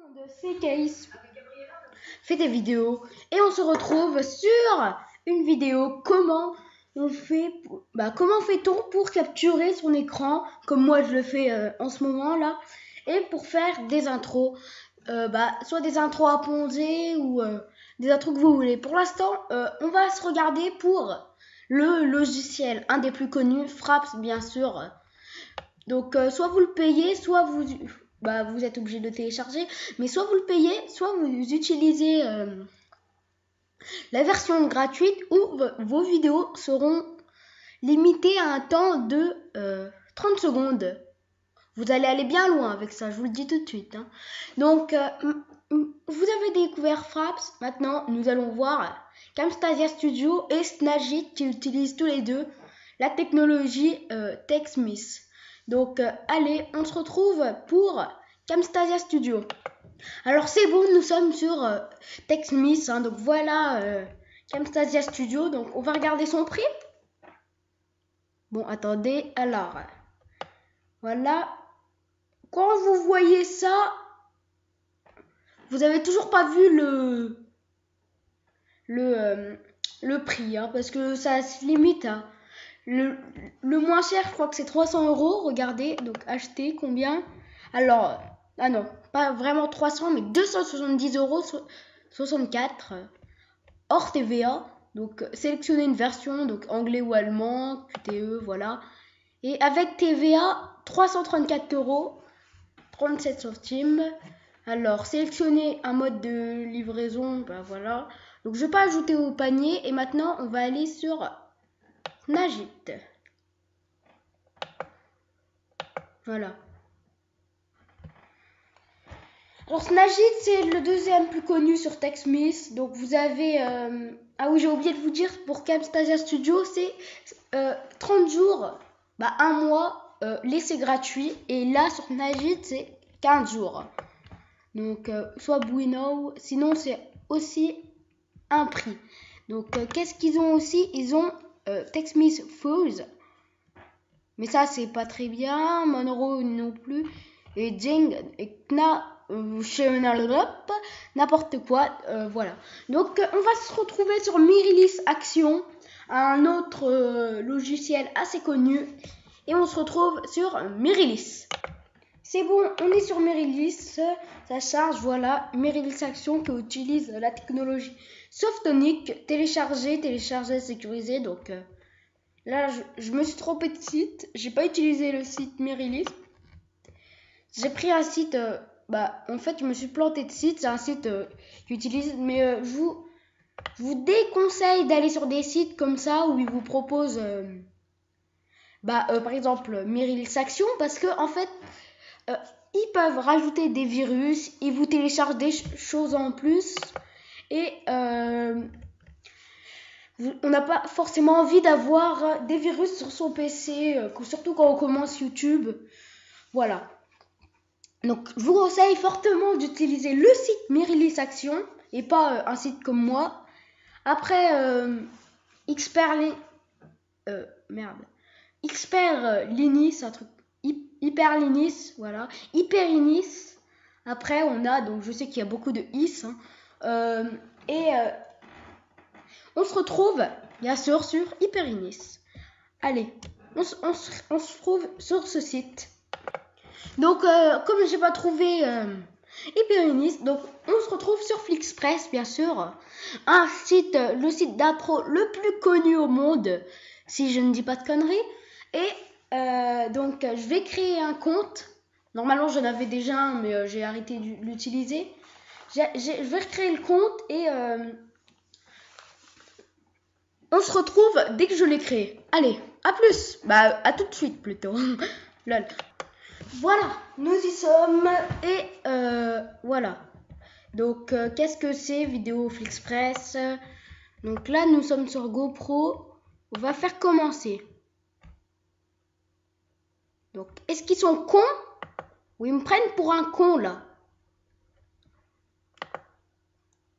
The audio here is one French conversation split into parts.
monde, c'est Caïs fait des vidéos et on se retrouve sur une vidéo comment comment fait-on pour capturer son écran comme moi je le fais en ce moment là et pour faire des intros soit des intros à ponder ou des intros que vous voulez. Pour l'instant on va se regarder pour le logiciel, un des plus connus, Fraps bien sûr. Donc soit vous le payez, soit vous êtes obligé de le télécharger, mais soit vous le payez, soit vous utilisez la version gratuite où vos vidéos seront limitées à un temps de 30 secondes. Vous allez aller bien loin avec ça, je vous le dis tout de suite. Hein. Donc, vous avez découvert Fraps, maintenant nous allons voir Camtasia Studio et Snagit qui utilisent tous les deux la technologie TechSmith. Donc, allez, on se retrouve pour Camtasia Studio. Alors, c'est bon, nous sommes sur TechSmith. Hein, donc, voilà Camtasia Studio. Donc, on va regarder son prix. Bon, attendez. Alors, voilà. Quand vous voyez ça, vous avez toujours pas vu le prix. Hein, parce que ça se limite à... Le moins cher, je crois que c'est 300 €. Regardez, donc acheter combien? Alors, ah non, pas vraiment 300, mais 270,64 € hors TVA. Donc, sélectionnez une version, donc anglais ou allemand, QTE, voilà. Et avec TVA, 334,37 €. Alors, sélectionnez un mode de livraison, voilà. Donc, je vais pas ajouter au panier. Et maintenant, on va aller sur Snagit. Voilà. Alors Snagit, c'est le deuxième plus connu sur TechSmith. Donc vous avez... Ah oui, j'ai oublié de vous dire, pour Camtasia Studio, c'est 30 jours, un mois, l'essai gratuit. Et là, sur Snagit, c'est 15 jours. Donc, soit Bueno, sinon c'est aussi un prix. Donc, qu'est-ce qu'ils ont aussi? Ils ont TechSmith Fuse. Mais ça, c'est pas très bien. Monroe non plus. Et Jing et n'importe quoi. Voilà. Donc, on va se retrouver sur Mirilis Action, un autre logiciel assez connu. Et on se retrouve sur Mirilis. C'est bon, on est sur Mirilis. Ça charge, voilà. Mirilis Action qui utilise la technologie Softonic. Télécharger, sécuriser. Donc... Là, je me suis trompée de site. J'ai pas utilisé le site Mirilis. J'ai pris un site... en fait, je me suis plantée de site. C'est un site qui utilise... Mais je vous déconseille d'aller sur des sites comme ça où ils vous proposent... par exemple, Mirilis Action. Parce que, en fait, ils peuvent rajouter des virus. Ils vous téléchargent des choses en plus. Et... on n'a pas forcément envie d'avoir des virus sur son PC, surtout quand on commence YouTube. Voilà. Donc, je vous conseille fortement d'utiliser le site Mirilis Action et pas un site comme moi. Après, Xperlinis, un truc... Hyperlinis, voilà. Hyperinis. Après, on a, donc je sais qu'il y a beaucoup de is. Hein, on se retrouve, bien sûr, sur Hyperinis. Allez, on se trouve sur ce site. Donc, comme je n'ai pas trouvé Hyperinis, donc on se retrouve sur Flixpress, bien sûr. Le site d'intro le plus connu au monde, si je ne dis pas de conneries. Et donc, je vais créer un compte. Normalement, j'en avais déjà un, mais j'ai arrêté de l'utiliser. Je vais recréer le compte et... on se retrouve dès que je l'ai créé. Allez, à plus. À tout de suite plutôt. Lol. Voilà, nous y sommes. Et voilà. Donc, qu'est-ce que c'est Vidéo Flixpress? Donc là, nous sommes sur GoPro. On va faire commencer. Donc, est-ce qu'ils sont cons? Ou ils me prennent pour un con, là?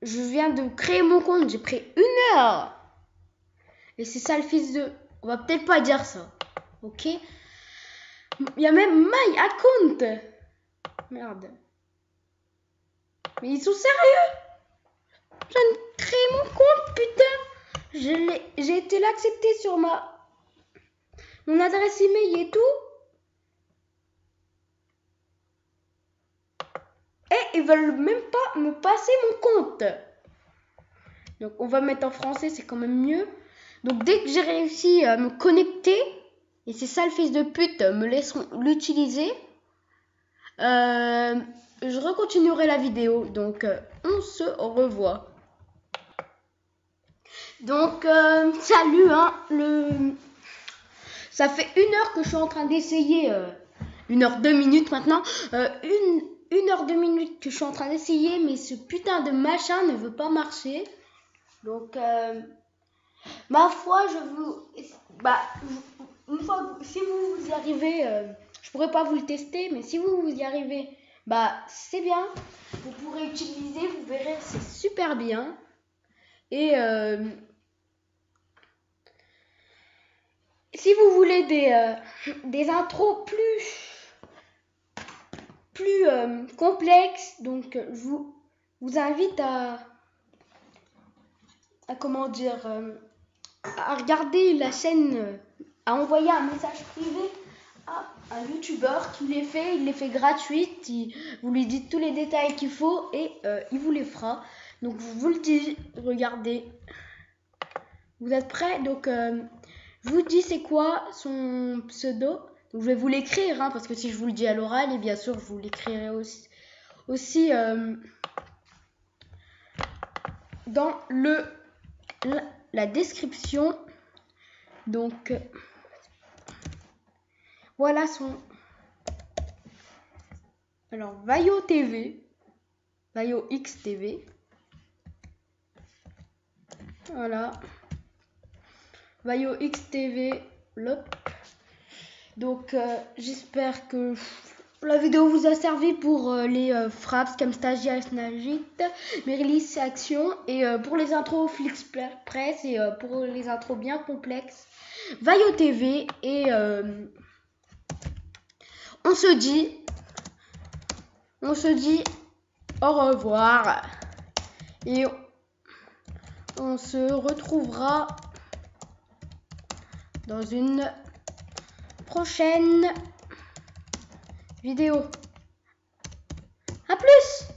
Je viens de créer mon compte. J'ai pris 1 heure. Et c'est ça le fils de... On va peut-être pas dire ça. Ok? Il y a même my account. Merde. Mais ils sont sérieux? Je viens de créer mon compte, putain. J'ai été l'accepter sur mon adresse email et tout. Et ils veulent même pas me passer mon compte. Donc on va mettre en français, c'est quand même mieux. Donc dès que j'ai réussi à me connecter, et ces sales fils de pute me laisseront l'utiliser, je recontinuerai la vidéo. Donc on se revoit. Donc salut, hein, ça fait 1 heure que je suis en train d'essayer, 1 heure 2 minutes maintenant, 1 heure 2 minutes que je suis en train d'essayer, mais ce putain de machin ne veut pas marcher. Donc ma foi, une fois, si vous y arrivez, je pourrais pas vous le tester, mais si vous y arrivez, c'est bien. Vous pourrez utiliser, vous verrez, c'est super bien. Et si vous voulez des intros plus complexes, donc je vous invite à comment dire, à regarder la chaîne, à envoyer un message privé à un youtubeur qui les fait, il les fait gratuites, vous lui dites tous les détails qu'il faut et il vous les fera. Donc je vous le dis, regardez, vous êtes prêts? Donc je vous dis c'est quoi son pseudo. Donc je vais vous l'écrire, hein, parce que si je vous le dis à l'oral, et bien sûr je vous l'écrirai aussi dans la description. Donc voilà son. Alors Vaio TV, Vaio X TV. Voilà. Vaio X TV. Lop. Donc j'espère que la vidéo vous a servi pour les fraps, Camstagia, Snagit, Merilis Action et pour les intros Flixpress et pour les intros bien complexes, Vaio TV et on se dit au revoir et on se retrouvera dans une prochaine vidéo. À plus!